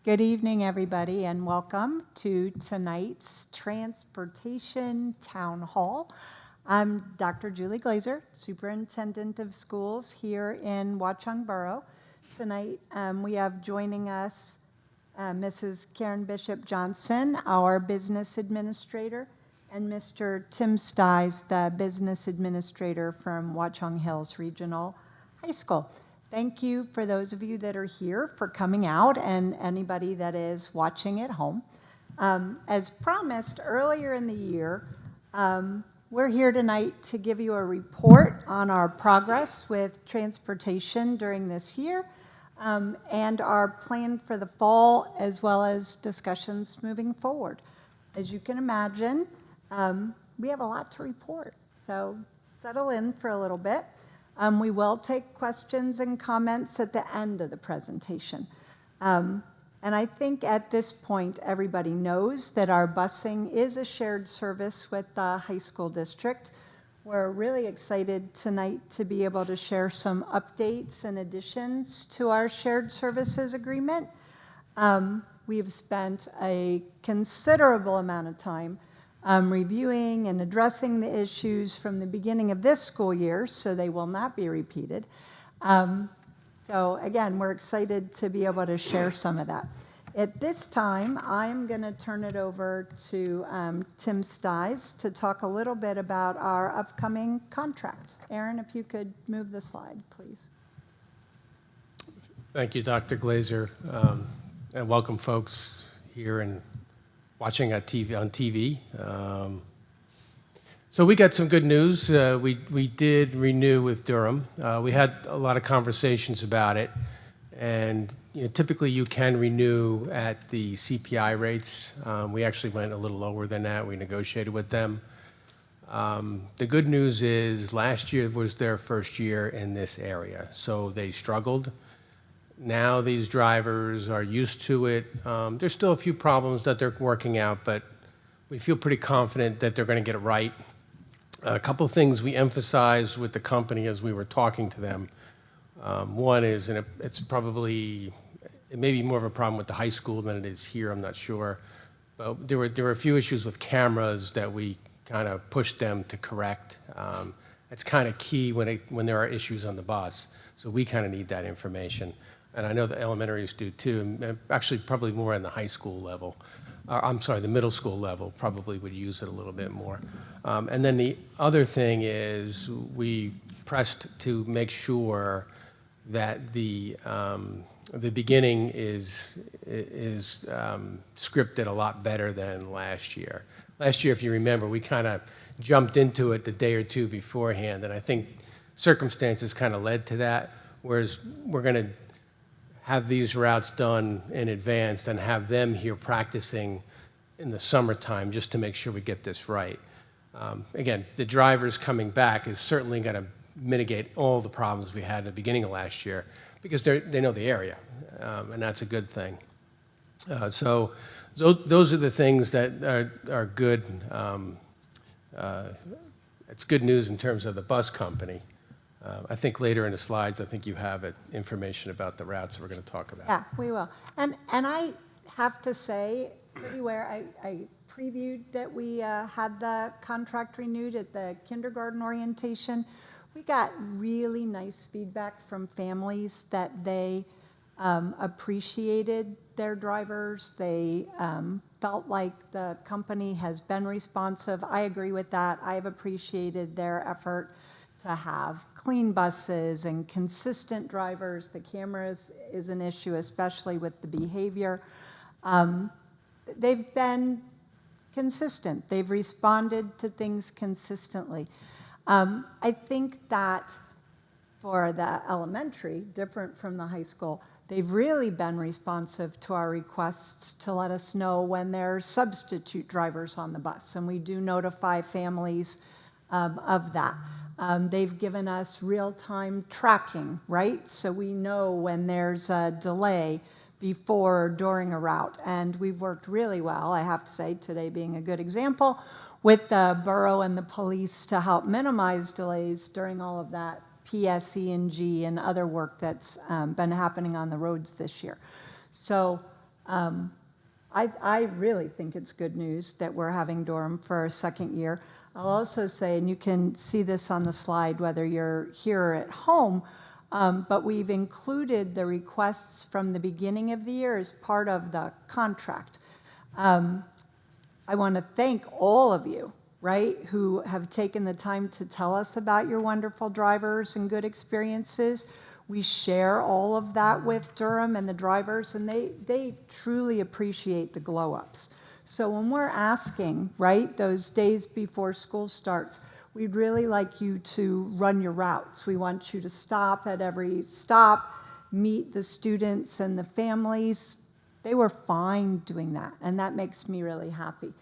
Good evening, everybody, and welcome to tonight's Transportation Town Hall. I'm Dr. Julie Glazer, Superintendent of Schools here in Watchung Borough. Tonight, we have joining us Mrs. Karen Bishop Johnson, our Business Administrator, and Mr. Tim Sties, the Business Administrator from Watchung Hills Regional High School. Thank you for those of you that are here for coming out and anybody that is watching at home. As promised earlier in the year, we're here tonight to give you a report on our progress with transportation during this year and our plan for the fall, as well as discussions moving forward. As you can imagine, we have a lot to report, so settle in for a little bit. We will take questions and comments at the end of the presentation. And I think at this point, everybody knows that our busing is a shared service with the high school district. We're really excited tonight to be able to share some updates and additions to our shared services agreement. We've spent a considerable amount of time reviewing and addressing the issues from the beginning of this school year, so they will not be repeated. So again, we're excited to be able to share some of that. At this time, I'm going to turn it over to Tim Sties to talk a little bit about our upcoming contract. Aaron, if you could move the slide, please. Thank you, Dr. Glazer, and welcome folks here and watching on TV. So we got some good news. We did renew with Durham. We had a lot of conversations about it, and typically you can renew at the CPI rates. We actually went a little lower than that. We negotiated with them. The good news is last year was their first year in this area, so they struggled. Now these drivers are used to it. There's still a few problems that they're working out, but we feel pretty confident that they're going to get it right. A couple of things we emphasized with the company as we were talking to them. One is, and it may be more of a problem with the high school than it is here, I'm not sure. But there were a few issues with cameras that we kind of pushed them to correct. It's kind of key when there are issues on the bus. So we kind of need that information. And I know the elementaries do too, and actually probably more on the high school level. The middle school level probably would use it a little bit more. And then the other thing is we pressed to make sure that the beginning is scripted a lot better than last year. Last year, if you remember, we kind of jumped into it the day or two beforehand, and I think circumstances kind of led to that, whereas we're going to have these routes done in advance and have them here practicing in the summertime just to make sure we get this right. Again, the drivers coming back is certainly going to mitigate all the problems we had at the beginning of last year because they know the area, and that's a good thing. So those are the things that are good. It's good news in terms of the bus company. I think later in the slides, I think you have information about the routes we're going to talk about. Yeah, we will. And I have to say, everywhere I previewed that we had the contract renewed at the kindergarten orientation, we got really nice feedback from families that they appreciated their drivers. They felt like the company has been responsive. I agree with that. I've appreciated their effort to have clean buses and consistent drivers. The cameras is an issue, especially with the behavior. They've been consistent. They've responded to things consistently. I think that for the elementary, different from the high school, they've really been responsive to our requests to let us know when there's substitute drivers on the bus, and we do notify families of that. They've given us real-time tracking, right? So we know when there's a delay before or during a route. And we've worked really well, I have to say, today being a good example, with the borough and the police to help minimize delays during all of that PSE&G and other work that's been happening on the roads this year. So I really think it's good news that we're having Durham for a second year. I'll also say, and you can see this on the slide whether you're here or at home, but we've included the requests from the beginning of the year as part of the contract. I want to thank all of you, right, who have taken the time to tell us about your wonderful drivers and good experiences. We share all of that with Durham and the drivers, and they truly appreciate the glow-ups. So when we're asking, right, those days before school starts, we'd really like you to run your routes. We want you to stop at every stop, meet the students and the families. They were fine doing that, and that makes me really happy.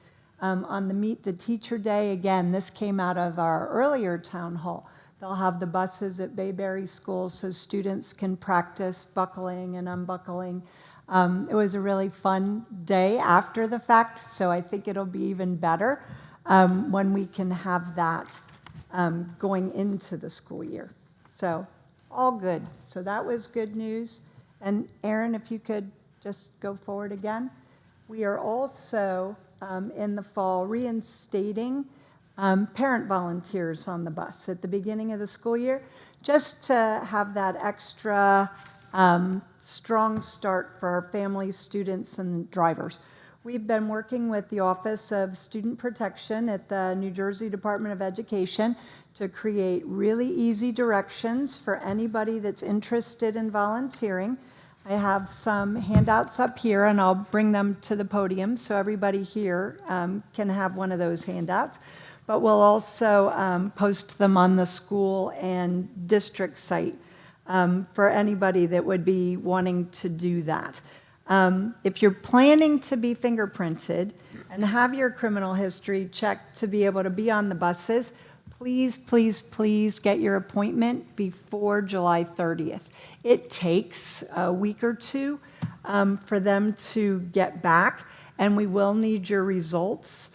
On the Meet the Teacher Day, again, this came out of our earlier town hall. They'll have the buses at Bayberry School so students can practice buckling and unbuckling. It was a really fun day after the fact, so I think it'll be even better when we can have that going into the school year. So all good. So that was good news. And Aaron, if you could just go forward again. We are also in the fall reinstating parent volunteers on the bus at the beginning of the school year, just to have that extra strong start for our families, students, and drivers. We've been working with the Office of Student Protection at the New Jersey Department of Education to create really easy directions for anybody that's interested in volunteering. I have some handouts up here, and I'll bring them to the podium so everybody here can have one of those handouts. But we'll also post them on the school and district site for anybody that would be wanting to do that. If you're planning to be fingerprinted and have your criminal history checked to be able to be on the buses, please, please, please get your appointment before July 30th. It takes a week or two for them to get back, and we will need your results,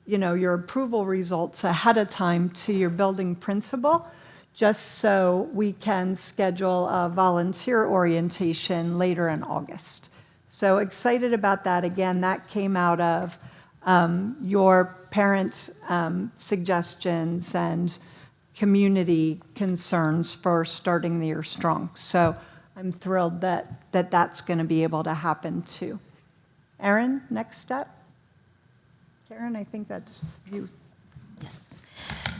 your approval results ahead of time to your building principal, just so we can schedule a volunteer orientation later in August. So excited about that. Again, that came out of your parents' suggestions and community concerns for starting the year strong. So I'm thrilled that that's going to be able to happen too. Erin, next step. Karen, I think that's you. Yes.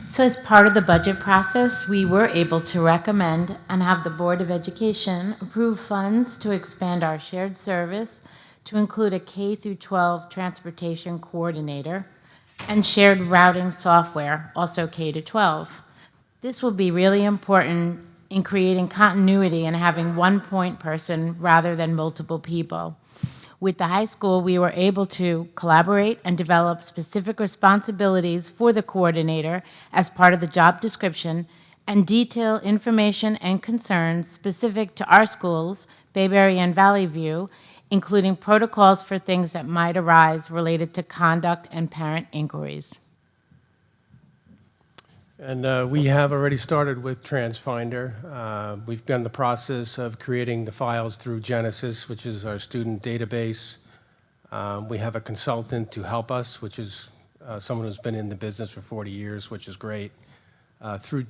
So as part of the budget process, we were able to recommend and have the Board of Education approve funds to expand our shared service to include a K-12 transportation coordinator and shared routing software, also K-12. This will be really important in creating continuity and having one point person rather than multiple people. With the high school, we were able to collaborate and develop specific responsibilities for the coordinator as part of the job description and detail information and concerns specific to our schools, Bayberry and Valley View, including protocols for things that might arise related to conduct and parent inquiries. And we have already started with TransFinder. We've begun the process of creating the files through Genesis, which is our student database. We have a consultant to help us, which is someone who's been in the business for 40 years, which is great, through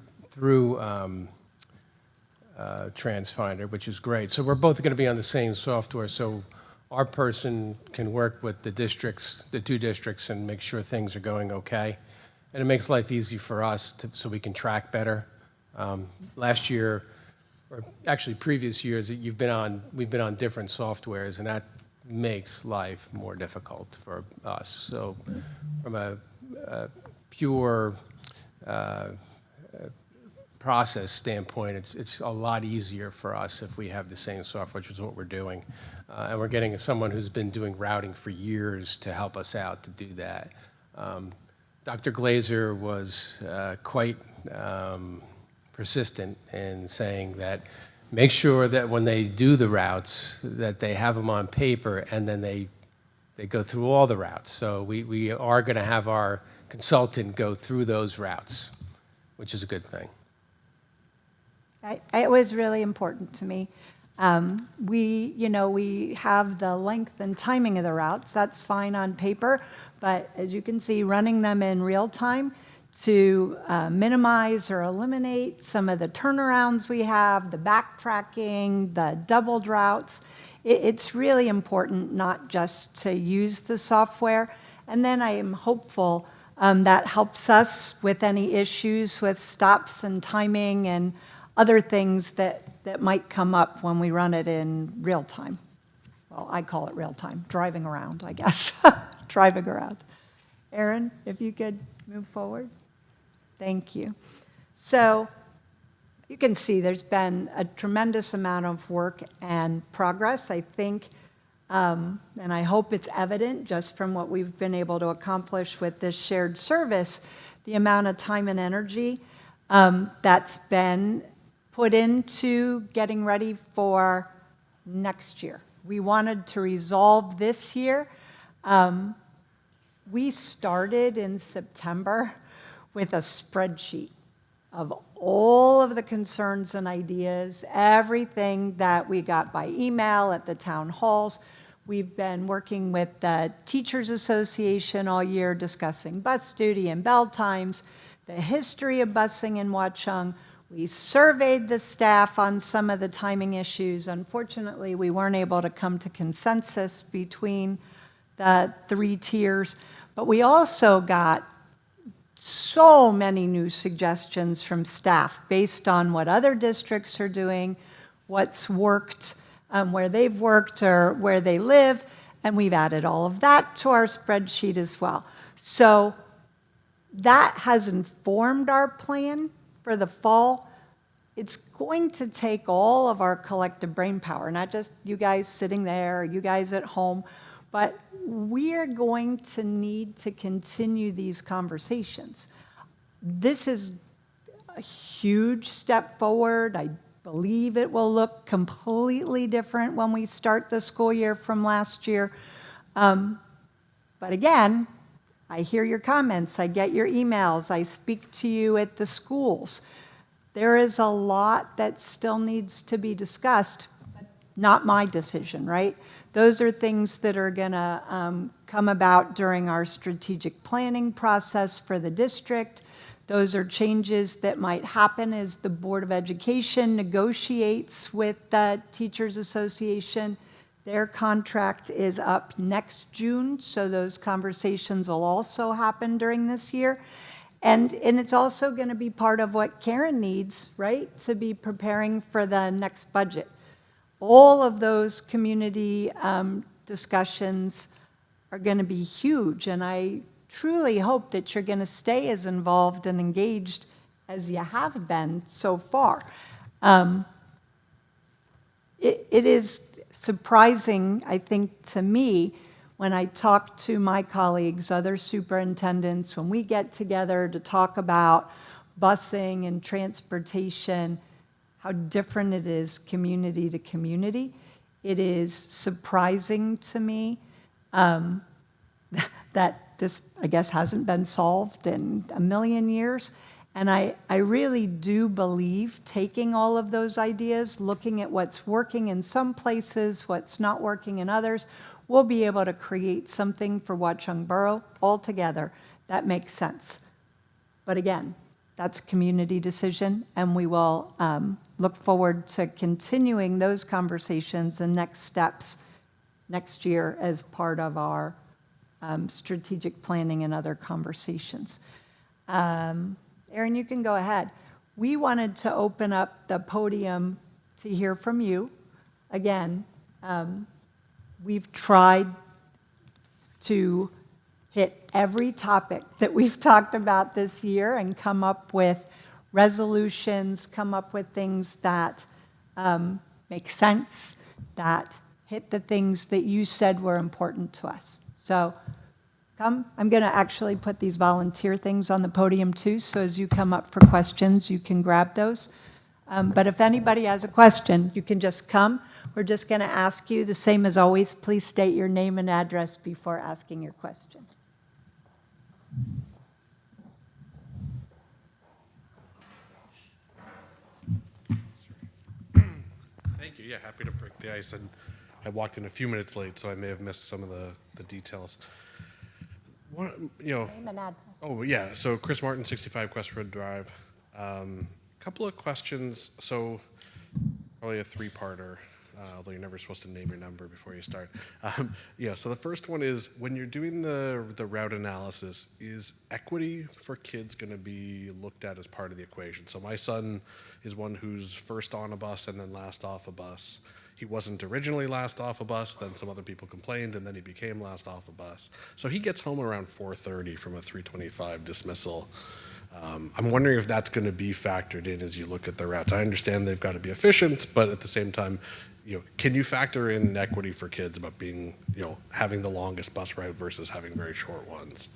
TransFinder, which is great. So we're both going to be on the same software, so our person can work with the districts, the two districts, and make sure things are going okay. And it makes life easy for us so we can track better. Last year, or actually previous years, we've been on different softwares, and that makes life more difficult for us. So from a pure process standpoint, it's a lot easier for us if we have the same software, which is what we're doing. And we're getting someone who's been doing routing for years to help us out to do that. Dr. Glazer was quite persistent in saying that make sure that when they do the routes that they have them on paper and then they go through all the routes. So we are going to have our consultant go through those routes, which is a good thing. It was really important to me. We have the length and timing of the routes. That's fine on paper, but as you can see, running them in real time to minimize or eliminate some of the turnarounds we have, the backtracking, the doubled routes. It's really important not just to use the software. And then I am hopeful that helps us with any issues with stops and timing and other things that might come up when we run it in real time. Well, I call it real time, driving around, I guess, driving around. Aaron, if you could move forward. Thank you. So you can see there's been a tremendous amount of work and progress, I think, and I hope it's evident just from what we've been able to accomplish with this shared service, the amount of time and energy that's been put into getting ready for next year. We wanted to resolve this year. We started in September with a spreadsheet of all of the concerns and ideas, everything that we got by email at the town halls. We've been working with the Teachers Association all year discussing bus duty and bell times, the history of busing in Watchung. We surveyed the staff on some of the timing issues. Unfortunately, we weren't able to come to consensus between the 3 tiers, but we also got so many new suggestions from staff based on what other districts are doing, what's worked, where they've worked or where they live, and we've added all of that to our spreadsheet as well. So that has informed our plan for the fall. It's going to take all of our collective brainpower, not just you guys sitting there, or you guys at home, but we are going to need to continue these conversations. This is a huge step forward. I believe it will look completely different when we start the school year from last year. But again, I hear your comments, I get your emails, I speak to you at the schools. There is a lot that still needs to be discussed, but not my decision, right? Those are things that are going to come about during our strategic planning process for the district. Those are changes that might happen as the Board of Education negotiates with the Teachers Association. Their contract is up next June, so those conversations will also happen during this year. And it's also going to be part of what Karen needs, right, to be preparing for the next budget. All of those community discussions are going to be huge, and I truly hope that you're going to stay as involved and engaged as you have been so far. It is surprising, I think, to me, when I talk to my colleagues, other superintendents, when we get together to talk about busing and transportation, how different it is community to community. It is surprising to me that this, I guess, hasn't been solved in a million years. And I really do believe taking all of those ideas, looking at what's working in some places, what's not working in others, we'll be able to create something for Watchung Borough altogether that makes sense. But again, that's a community decision, and we will look forward to continuing those conversations and next steps next year as part of our strategic planning and other conversations. Aaron, you can go ahead. We wanted to open up the podium to hear from you. Again, we've tried to hit every topic that we've talked about this year and come up with resolutions, come up with things that make sense, that hit the things that you said were important to us. So come, I'm going to actually put these volunteer things on the podium too, so as you come up for questions, you can grab those. But if anybody has a question, you can just come. We're just going to ask you, the same as always, please state your name and address before asking your question. Thank you. you. Yeah, happy to break the ice. And I walked in a few minutes late, so I may have missed some of the details. Name and address. Oh, yeah. So Chris Martin, 65 Questwood Drive. Couple of questions. So probably a three-parter, although you're never supposed to name your number before you start. So the first one is, when you're doing the route analysis, is equity for kids going to be looked at as part of the equation? So my son is one who's first on a bus and then last off a bus. He wasn't originally last off a bus, then some other people complained, and then he became last off a bus. So he gets home around 4:30 from a 3:25 dismissal. I'm wondering if that's going to be factored in as you look at the routes. I understand they've got to be efficient, but at the same time, can you factor in equity for kids about being, having the longest bus route versus having very short ones?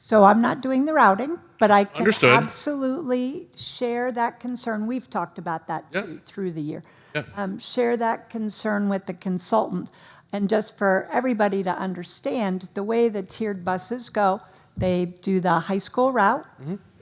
So I'm not doing the routing, but I can Understood. absolutely share that concern. We've talked about that Yeah. through the year. Yeah. Share that concern with the consultant. And just for everybody to understand, the way the tiered buses go, they do the high school route,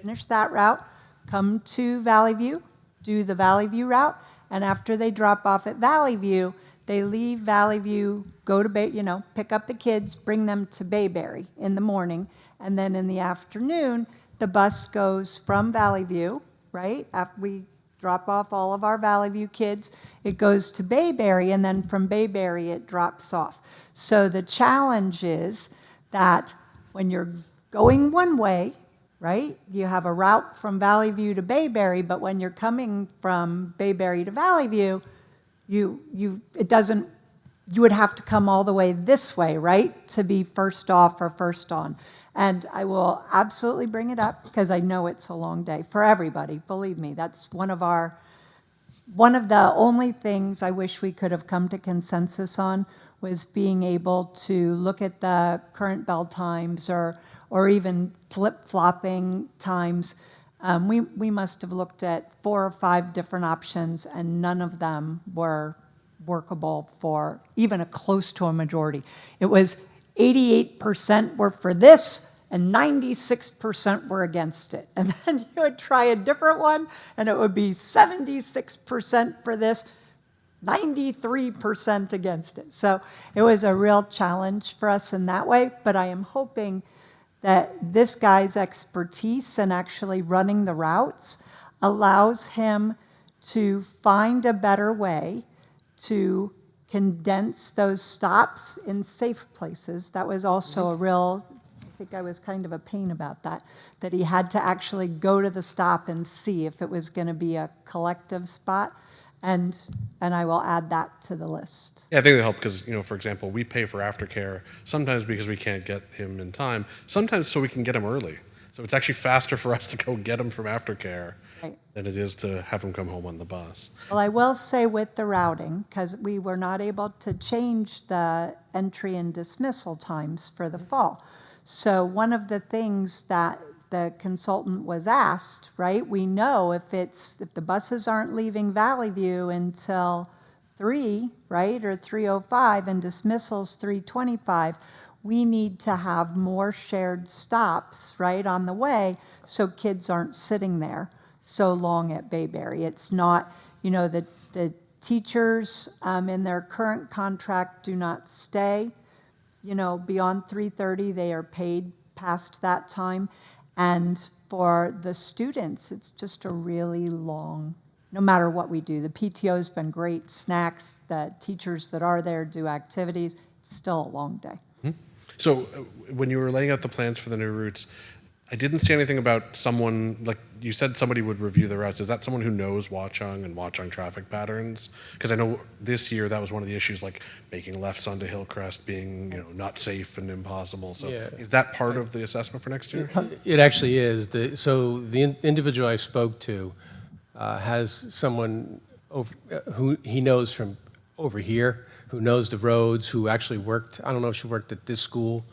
finish that route, come to Valley View, do the Valley View route, and after they drop off at Valley View, they leave Valley View, go to pick up the kids, bring them to Bayberry in the morning, and then in the afternoon, the bus goes from Valley View, right? After we drop off all of our Valley View kids, it goes to Bayberry, and then from Bayberry, it drops off. So the challenge is that when you're going one way, right, you have a route from Valley View to Bayberry, but when you're coming from Bayberry to Valley View, you would have to come all the way this way, right, to be first off or first on. And I will absolutely bring it up because I know it's a long day for everybody. Believe me, that's one of the only things I wish we could have come to consensus on, was being able to look at the current bell times or even flip-flopping times. We must have looked at 4 or 5 different options, and none of them were workable for even a close to a majority. It was 88% were for this, and 96% were against it. And then you would try a different one, and it would be 76% for this, 93% against it. So it was a real challenge for us in that way, but I am hoping that this guy's expertise in actually running the routes allows him to find a better way to condense those stops in safe places. That was also a real, I think I was kind of a pain about that he had to actually go to the stop and see if it was going to be a collective spot. And I will add that to the list. Yeah, I think they help because, for example, we pay for aftercare sometimes because we can't get him in time, sometimes so we can get him early. So it's actually faster for us to go get him from aftercare Right. than it is to have him come home on the bus. Well, I will say with the routing, because we were not able to change the entry and dismissal times for the fall. So one of the things that the consultant was asked, right, we know if the buses aren't leaving Valley View until 3, right, or 3:05, and dismissals 3:25, we need to have more shared stops, right, on the way, so kids aren't sitting there so long at Bayberry. It's not, the teachers in their current contract do not stay, beyond 3:30. They are paid past that time. And for the students, it's just a really long, no matter what we do. The PTO's been great, snacks, the teachers that are there do activities. It's still a long day. So when you were laying out the plans for the new routes, I didn't see anything about someone, like you said somebody would review the routes. Is that someone who knows Watchung and Watchung traffic patterns? Because I know this year that was one of the issues, like making lefts onto Hillcrest being, not safe and impossible. So Yeah. is that part of the assessment for next year? It actually is. So the individual I spoke to has someone who he knows from over here, who knows the roads, who actually worked, I don't know if she worked at this school,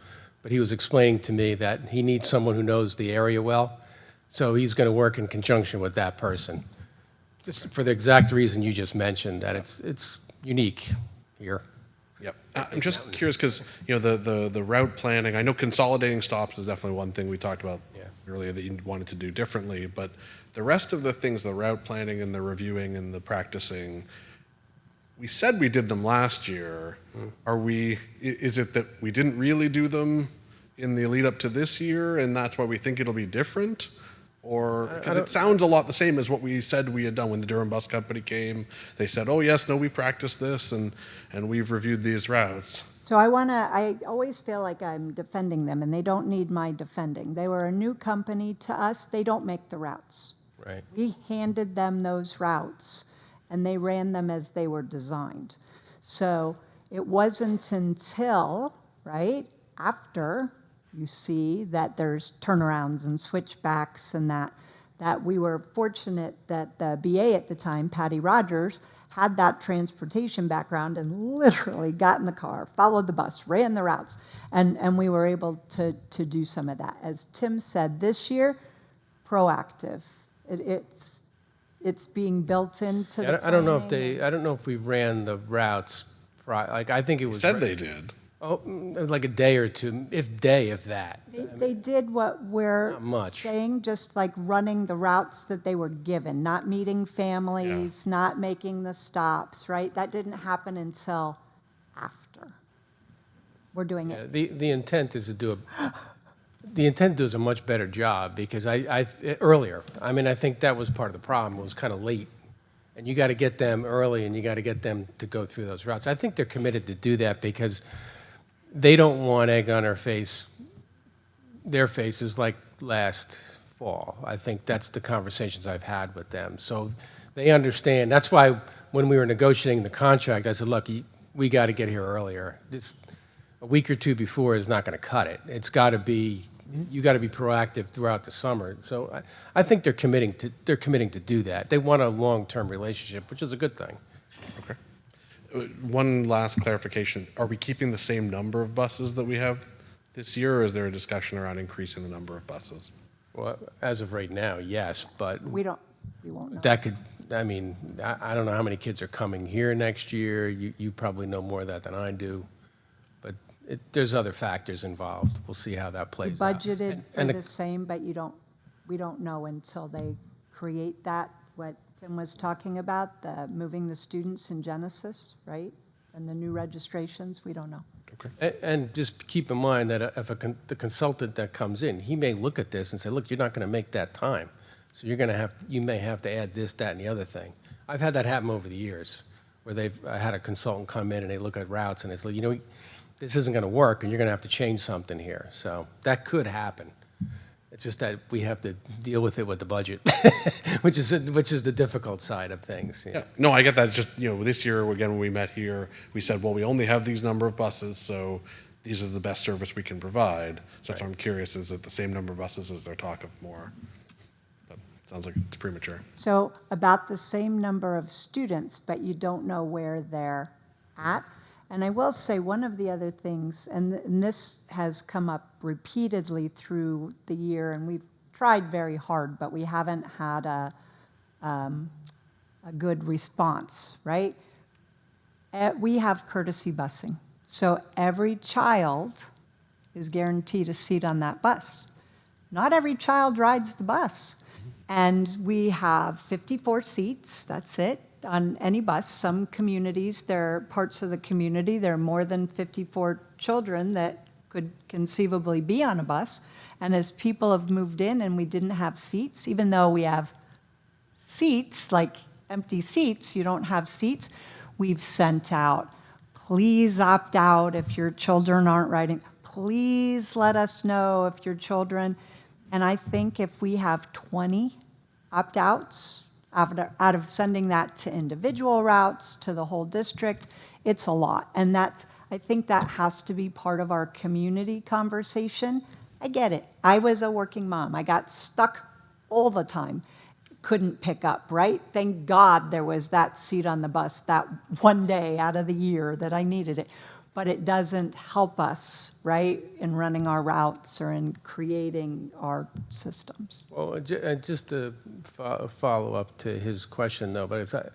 but he was explaining to me that he needs someone who knows the area well. So he's going to work in conjunction with that person, just for the exact reason you just mentioned, that it's unique here. Yep. I'm just curious because, the route planning, I know consolidating stops is definitely one thing we talked about earlier that you wanted to do differently, but the rest of the things, the route planning and the reviewing and the practicing, we said we did them last year. Is it that we didn't really do them in the lead up to this year, and that's why we think it'll be different? Or, because it sounds a lot the same as what we said we had done when the Durham Bus Company came. They said, oh yes, no, we practiced this, and we've reviewed these routes. So I always feel like I'm defending them, and they don't need my defending. They were a new company to us. They don't make the routes. Right. We handed them those routes, and they ran them as they were designed. So it wasn't until, right, after you see that there's turnarounds and switchbacks and that we were fortunate that the BA at the time, Patty Rogers, had that transportation background and literally got in the car, followed the bus, ran the routes, and we were able to do some of that. As Tim said, this year, proactive. It's being built into the I don't know if planning. I don't know if we ran the routes, like, I think it was. Said they did. Oh, like a day or two, if that. They did what we're Not much. saying, just like running the routes that they were given, not meeting families, not making the stops, right? That didn't happen until after. We're doing Yeah, it. the intent is to do a much better job, because earlier, I mean, I think that was part of the problem. It was kind of late. And you got to get them early, and you got to get them to go through those routes. I think they're committed to do that because they don't want egg on their faces like last fall. I think that's the conversations I've had with them. So they understand. That's why when we were negotiating the contract, I said, look, we got to get here earlier. A week or two before is not going to cut it. It's got to be, you got to be proactive throughout the summer. So I think they're committing to do that. They want a long-term relationship, which is a good thing. Okay. One last clarification. Are we keeping the same number of buses that we have this year, or is there a discussion around increasing the number of buses? Well, as of right now, yes, but We won't know. that could, I mean, I don't know how many kids are coming here next year. You probably know more of that than I do. But there's other factors involved. We'll see how that We plays out. budgeted for And the same, but we don't know until they create that, what Tim was talking about, the moving the students in Genesis, right? And the new registrations, we don't know. Okay. And just keep in mind that if the consultant that comes in, he may look at this and say, look, you're not going to make that time. So you may have to add this, that, and the other thing. I've had that happen over the years, where I had a consultant come in and they look at routes and they say, this isn't going to work and you're going to have to change something here. So that could happen. It's just that we have to deal with it with the budget, which is the difficult side of things. Yeah, no, I get that. It's just, this year, again, when we met here, we said, well, we only have these number of buses, so these are the best service we can provide. So that's why I'm curious, is it the same number of buses, is there talk of more? But it sounds like it's premature. So about the same number of students, but you don't know where they're at. And I will say one of the other things, and this has come up repeatedly through the year, and we've tried very hard, but we haven't had a good response, right? We have courtesy busing. So every child is guaranteed a seat on that bus. Not every child rides the bus. And we have 54 seats, that's it, on any bus. Some communities, there are parts of the community, there are more than 54 children that could conceivably be on a bus. And as people have moved in and we didn't have seats, even though we have seats, like empty seats, you don't have seats, we've sent out, please opt out if your children aren't riding. Please let us know if your children, and I think if we have 20 opt-outs, out of sending that to individual routes, to the whole district, it's a lot. And I think that has to be part of our community conversation. I get it. I was a working mom. I got stuck all the time. Couldn't pick up, right? Thank God there was that seat on the bus that one day out of the year that I needed it. But it doesn't help us, right, in running our routes or in creating our systems. Well, just to follow up to his question, though, but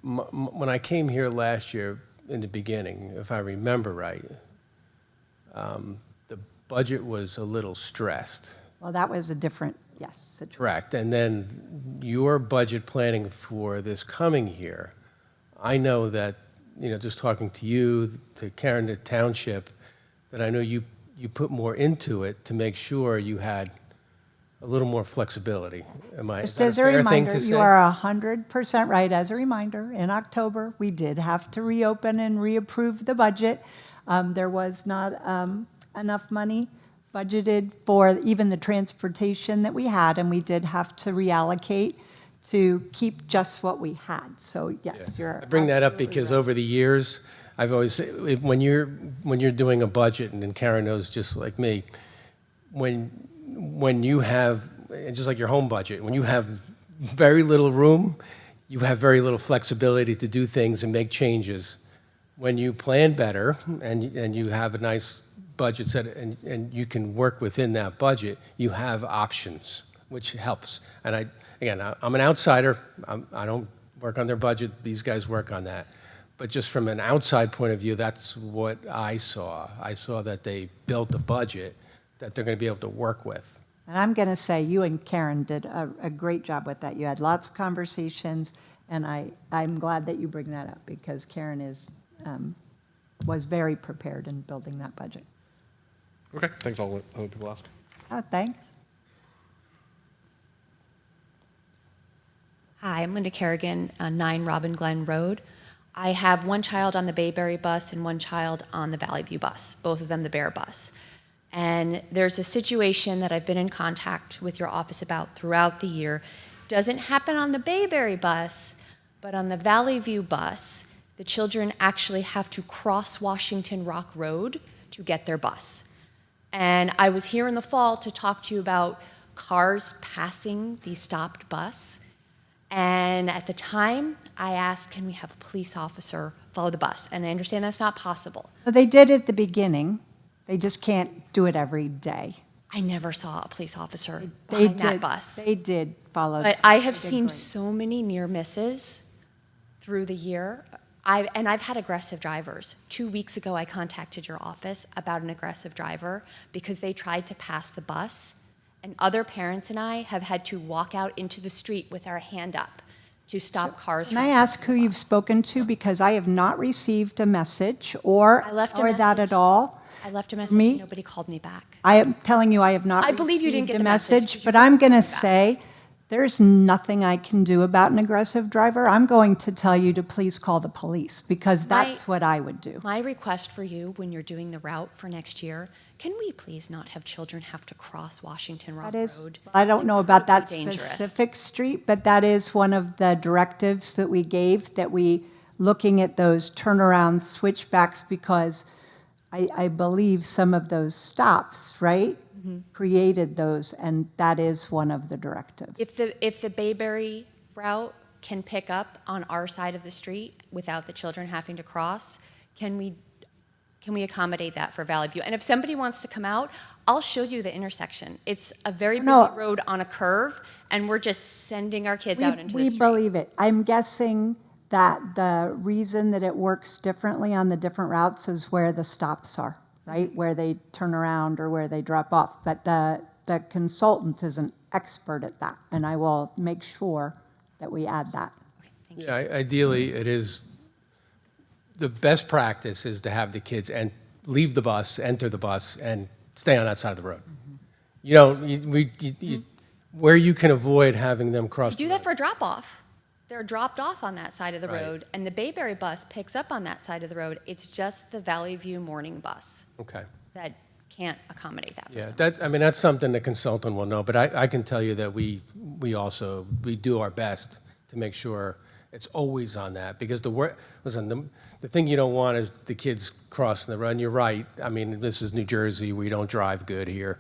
when I came here last year in the beginning, if I remember right, the budget was a little stressed. Well, that was a different, yes, situation. Correct. And then your budget planning for this coming year, I know that, just talking to you, to Karen, the township, that I know you put more into it to make sure you had a little more flexibility. Is Just that as a fair thing reminder, to you say? are 100% right. As a reminder, in October, we did have to reopen and reapprove the budget. There was not enough money budgeted for even the transportation that we had, and we did have to reallocate to keep just what we had. So yes, you're I bring that up absolutely because right. over the years, I've always when you're doing a budget, and then Karen knows just like me, when you have, and just like your home budget, when you have very little room, you have very little flexibility to do things and make changes. When you plan better and you have a nice budget set and you can work within that budget, you have options, which helps. And I'm an outsider. I don't work on their budget. These guys work on that. But just from an outside point of view, that's what I saw. I saw that they built a budget that they're going to be able to work with. And I'm going to say you and Karen did a great job with that. You had lots of conversations, and I'm glad that you bring that up because Karen was very prepared in building that budget. Okay, thanks. I'll let other people ask. Thanks. Hi, I'm Linda Kerrigan, 9 Robin Glen Road. I have one child on the Bayberry bus and one child on the Valley View bus, both of them the Bear bus. And there's a situation that I've been in contact with your office about throughout the year. Doesn't happen on the Bayberry bus, but on the Valley View bus, the children actually have to cross Washington Rock Road to get their bus. And I was here in the fall to talk to you about cars passing the stopped bus. And at the time, I asked, can we have a police officer follow the bus? And I understand that's not possible. Well, they did at the beginning. They just can't do it every day. I never saw a police officer They behind that bus. They did follow. But I have they did seen great. so many near misses through the year. I've had aggressive drivers. 2 weeks ago, I contacted your office about an aggressive driver because they tried to pass the bus. And other parents and I have had to walk out into the street with our hand up to stop cars Can from I ask who you've spoken to? Because I have not received a message or I left a that message. at all. I left a message Me? and nobody called me back. I am telling you, I have not I believe you didn't received get a the message, message, 'cause but you I'm going to didn't call me say there's nothing I can do about an aggressive driver. I'm going to tell you to please call the police because that's what I would do. My request for you when you're doing the route for next year, can we please not have children have to cross Washington Rock That is, Road? I don't It's know about that incredibly dangerous. specific street, but that is one of the directives that we gave, that we, looking at those turnaround switchbacks, because I believe some of those stops, right, created those, and that is one of the directives. If the Bayberry route can pick up on our side of the street without the children having to cross, can we accommodate that for Valley View? And if somebody wants to come out, I'll show you the intersection. It's a very busy No. road on a curve, and we're just sending our kids out into the We street. believe it. I'm guessing that the reason that it works differently on the different routes is where the stops are, right? Where they turn around or where they drop off. But the consultant is an expert at that, and I will make sure that we add that. Yeah, ideally, it is, the best practice is to have the kids leave the bus, enter the bus, and stay on that side of the road. Where you can avoid having them cross. Do the that road. for a drop-off. They're dropped off on that side of the Right. road, and the Bayberry bus picks up on that side of the road. It's just the Valley View morning bus Okay. that can't accommodate that. for Yeah, some. that's something the consultant will know, but I can tell you that we do our best to make sure it's always on that, because the thing you don't want is the kids crossing the road, and you're right, I mean, this is New Jersey, we don't drive good here,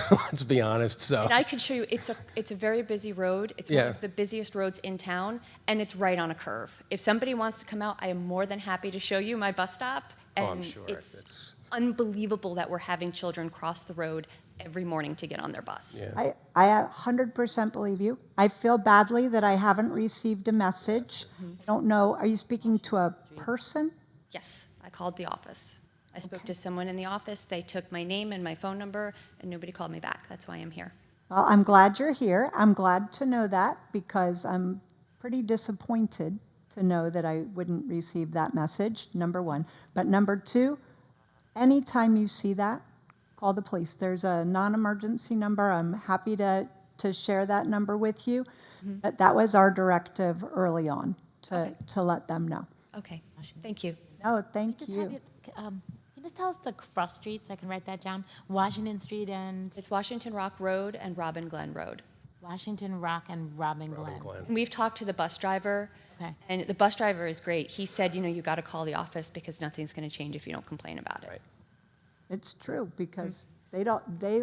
let's be honest, so. And I could show you, it's a very busy road. It's one Yeah. of the busiest roads in town, and it's right on a curve. If somebody wants to come out, I am more than happy to show you my bus stop. Oh, And I'm sure. it's unbelievable that we're having children cross the road every morning to get on their bus. Yeah. I 100% believe you. I feel badly that I haven't received a message. I don't know, are you speaking to a person? Yes, I called the office. I spoke to someone in the office. They took my name and my phone number, and nobody called me back. That's why I'm here. Well, I'm glad you're here. I'm glad to know that because I'm pretty disappointed to know that I wouldn't receive that message, number one. But number two, anytime you see that, call the police. There's a non-emergency number. I'm happy to share that number with you. But that was our directive early on, to let them know. Okay, thank you. No, thank Just have you. can you just tell us the cross streets? I can write that down. Washington Street and It's Washington Rock Road and Robin Glen Road. Washington Rock and Robin Glen. And we've talked to the bus driver, Okay. and the bus driver is great. He said, you got to call the office because nothing's going to change if you don't complain about it. It's true, because they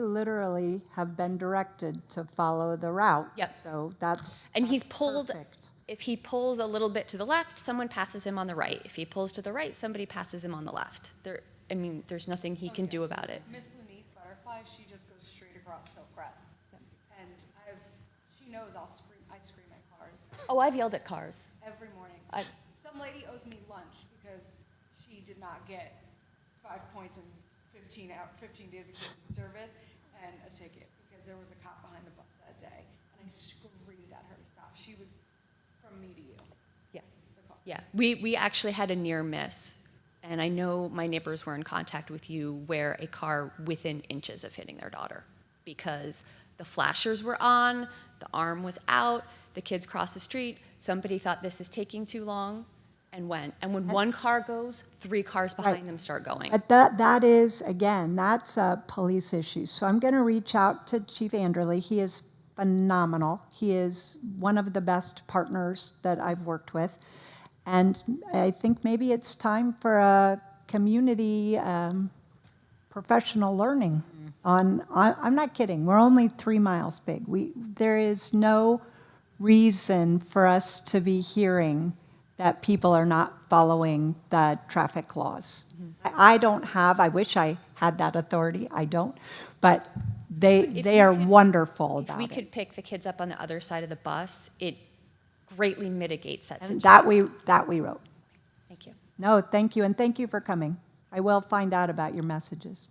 literally have been directed to follow the route. Yep. So that's. And he's that's pulled, perfect. if he pulls a little bit to the left, someone passes him on the right. If he pulls to the right, somebody passes him on the left. There's nothing he can do about it. Miss Lunique Butterfly, she just goes straight across Hillcrest. And she knows I scream at cars Oh, I've yelled at cars. every morning. Some lady owes me lunch because she did not get 5 points in 15 days of community service and a ticket because there was a cop behind the bus that day. And I screamed at her to stop. She was from me to you. Yeah. the call. Yeah, we actually had a near miss, and I know my neighbors were in contact with you where a car within inches of hitting their daughter because the flashers were on, the arm was out, the kids crossed the street, somebody thought this is taking too long and went. And when one car goes, 3 cars behind Right. them start going. But that is, again, that's a police issue. So I'm going to reach out to Chief Anderley. He is phenomenal. He is one of the best partners that I've worked with. And I think maybe it's time for a community professional learning I'm not kidding, we're only 3 miles big. There is no reason for us to be hearing that people are not following the traffic laws. I wish I had that authority, I don't, but they are wonderful If about we it. could pick the kids up on the other side of the bus, it greatly mitigates that And situation. that we wrote. Thank you. No, thank you, and thank you for coming. I will find out about your messages.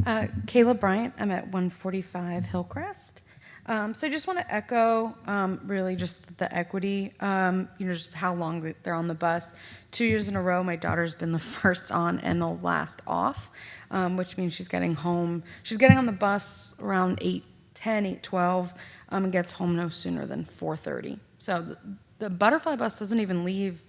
Kayla Bryant, I'm at 145 Hillcrest. So I just want to echo really just the equity, just how long that they're on the bus. 2 years in a row, my daughter's been the first on and the last off, which means she's getting home. She's getting on the bus around 8:10, 8:12, and gets home no sooner than 4:30. So the Butterfly bus doesn't even leave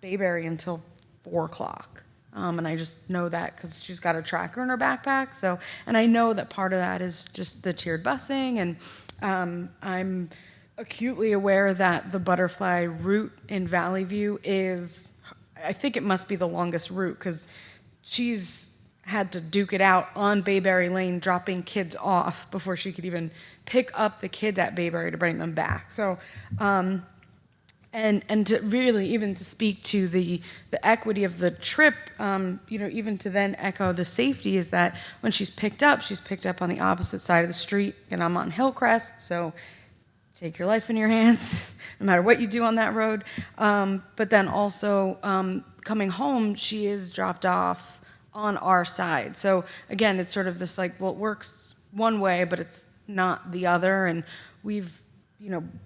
Bayberry until 4 o'clock. And I just know that because she's got a tracker in her backpack. So, and I know that part of that is just the tiered busing. And I'm acutely aware that the Butterfly route in Valley View I think it must be the longest route because she's had to duke it out on Bayberry Lane, dropping kids off before she could even pick up the kids at Bayberry to bring them back. So, and to really even to speak to the equity of the trip, even to then echo the safety is that when she's picked up on the opposite side of the street, and I'm on Hillcrest, so take your life in your hands, no matter what you do on that road. But then also coming home, she is dropped off on our side. So again, it's sort of this it works one way, but it's not the other, and we've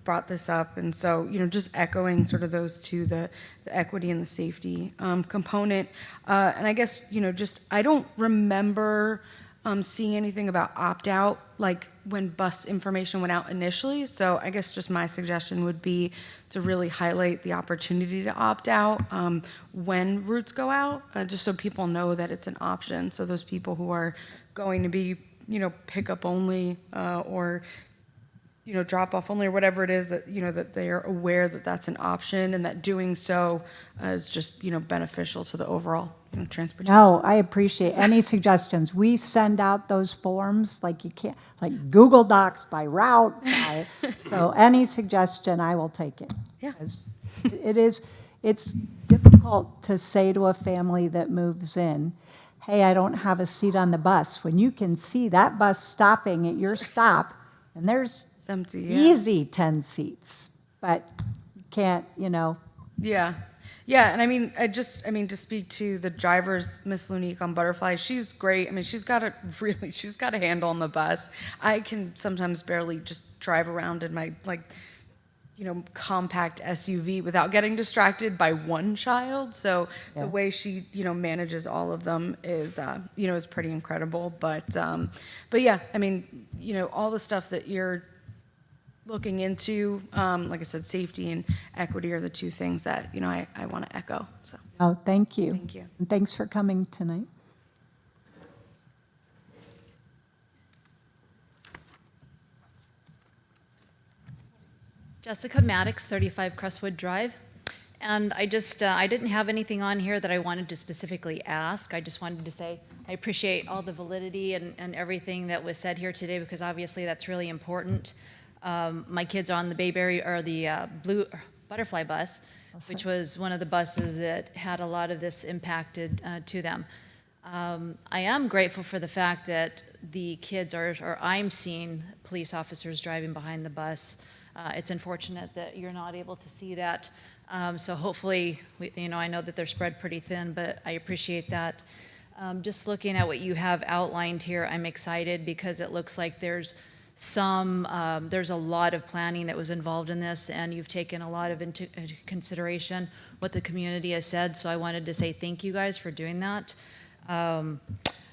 brought this up. And so, just echoing sort of those two, the equity and the safety component. And I guess, I don't remember seeing anything about opt-out, like when bus information went out initially. So I guess just my suggestion would be to really highlight the opportunity to opt out when routes go out, just so people know that it's an option. So those people who are going to be, pickup only or drop off only or whatever it is that, that they are aware that that's an option and that doing so is just, beneficial to the overall transportation. No, I appreciate any suggestions. We send out those forms like you can't, like Google Docs by route. So any suggestion, I will take it. Yeah. 'Cause it's difficult to say to a family that moves in, hey, I don't have a seat on the bus, when you can see that bus stopping at your stop and there's It's empty, yeah. easy 10 seats, but you can't, Yeah. Yeah, and I mean, to speak to the drivers, Miss Lunique on Butterfly, she's great. I mean, she's got a handle on the bus. I can sometimes barely just drive around in my, compact SUV without getting distracted by one child. So Yeah. the way she, manages all of them is, is pretty incredible. But yeah, I mean, all the stuff that you're looking into, like I said, safety and equity are the two things that, I want to echo. So, Oh, thank you. Thank you. And thanks for coming tonight. Jessica Maddox, 35 Crestwood Drive. And I didn't have anything on here that I wanted to specifically ask. I just wanted to say I appreciate all the validity and everything that was said here today, because obviously that's really important. My kids are on the Bayberry, or the Blue Butterfly bus, which was one of the buses that had a lot of this impacted to them. I am grateful for the fact that the kids or I'm seeing police officers driving behind the bus. It's unfortunate that you're not able to see that. So hopefully, I know that they're spread pretty thin, but I appreciate that. Just looking at what you have outlined here, I'm excited because it looks like there's a lot of planning that was involved in this, and you've taken a lot of into consideration what the community has said. So I wanted to say thank you guys for doing that.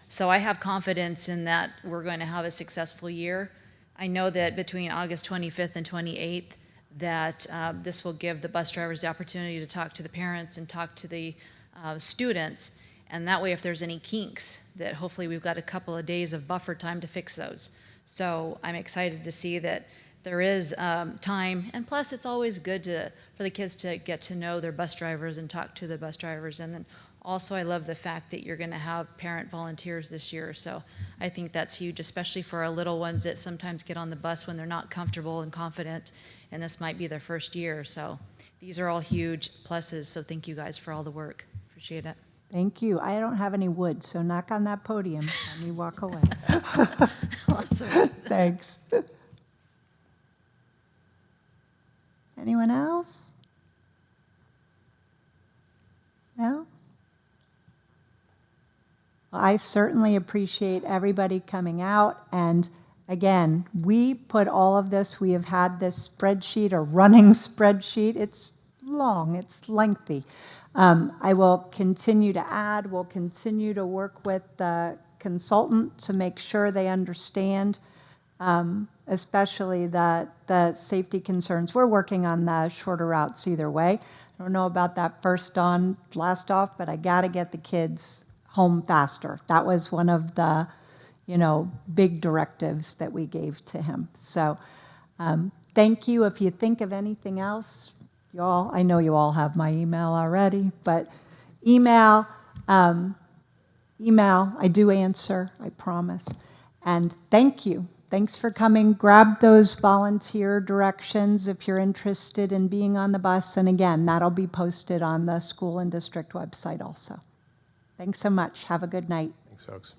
So I have confidence in that we're going to have a successful year. I know that between August 25th and 28th, that this will give the bus drivers the opportunity to talk to the parents and talk to the students. And that way, if there's any kinks, that hopefully we've got a couple of days of buffer time to fix those. So I'm excited to see that there is time. And plus, it's always good for the kids to get to know their bus drivers and talk to the bus drivers. And then also, I love the fact that you're going to have parent volunteers this year. So I think that's huge, especially for our little ones that sometimes get on the bus when they're not comfortable and confident, and this might be their first year. So these are all huge pluses. So thank you guys for all the work. Appreciate it. Thank you. I don't have any wood, so knock on that podium and you walk away. Lots of work. Thanks. Anyone else? No? Well, I certainly appreciate everybody coming out. And again, we put all of this, we have had this spreadsheet, a running spreadsheet. It's long, it's lengthy. I will continue to add, we'll continue to work with the consultant to make sure they understand, especially the safety concerns. We're working on the shorter routes either way. I don't know about that first on, last off, but I got to get the kids home faster. That was one of the, big directives that we gave to him. So thank you. If you think of anything else, I know you all have my email already, but email, I do answer, I promise. And thank you. Thanks for coming. Grab those volunteer directions if you're interested in being on the bus. And again, that'll be posted on the school and district website also. Thanks so much. Have a good night. Thanks, folks.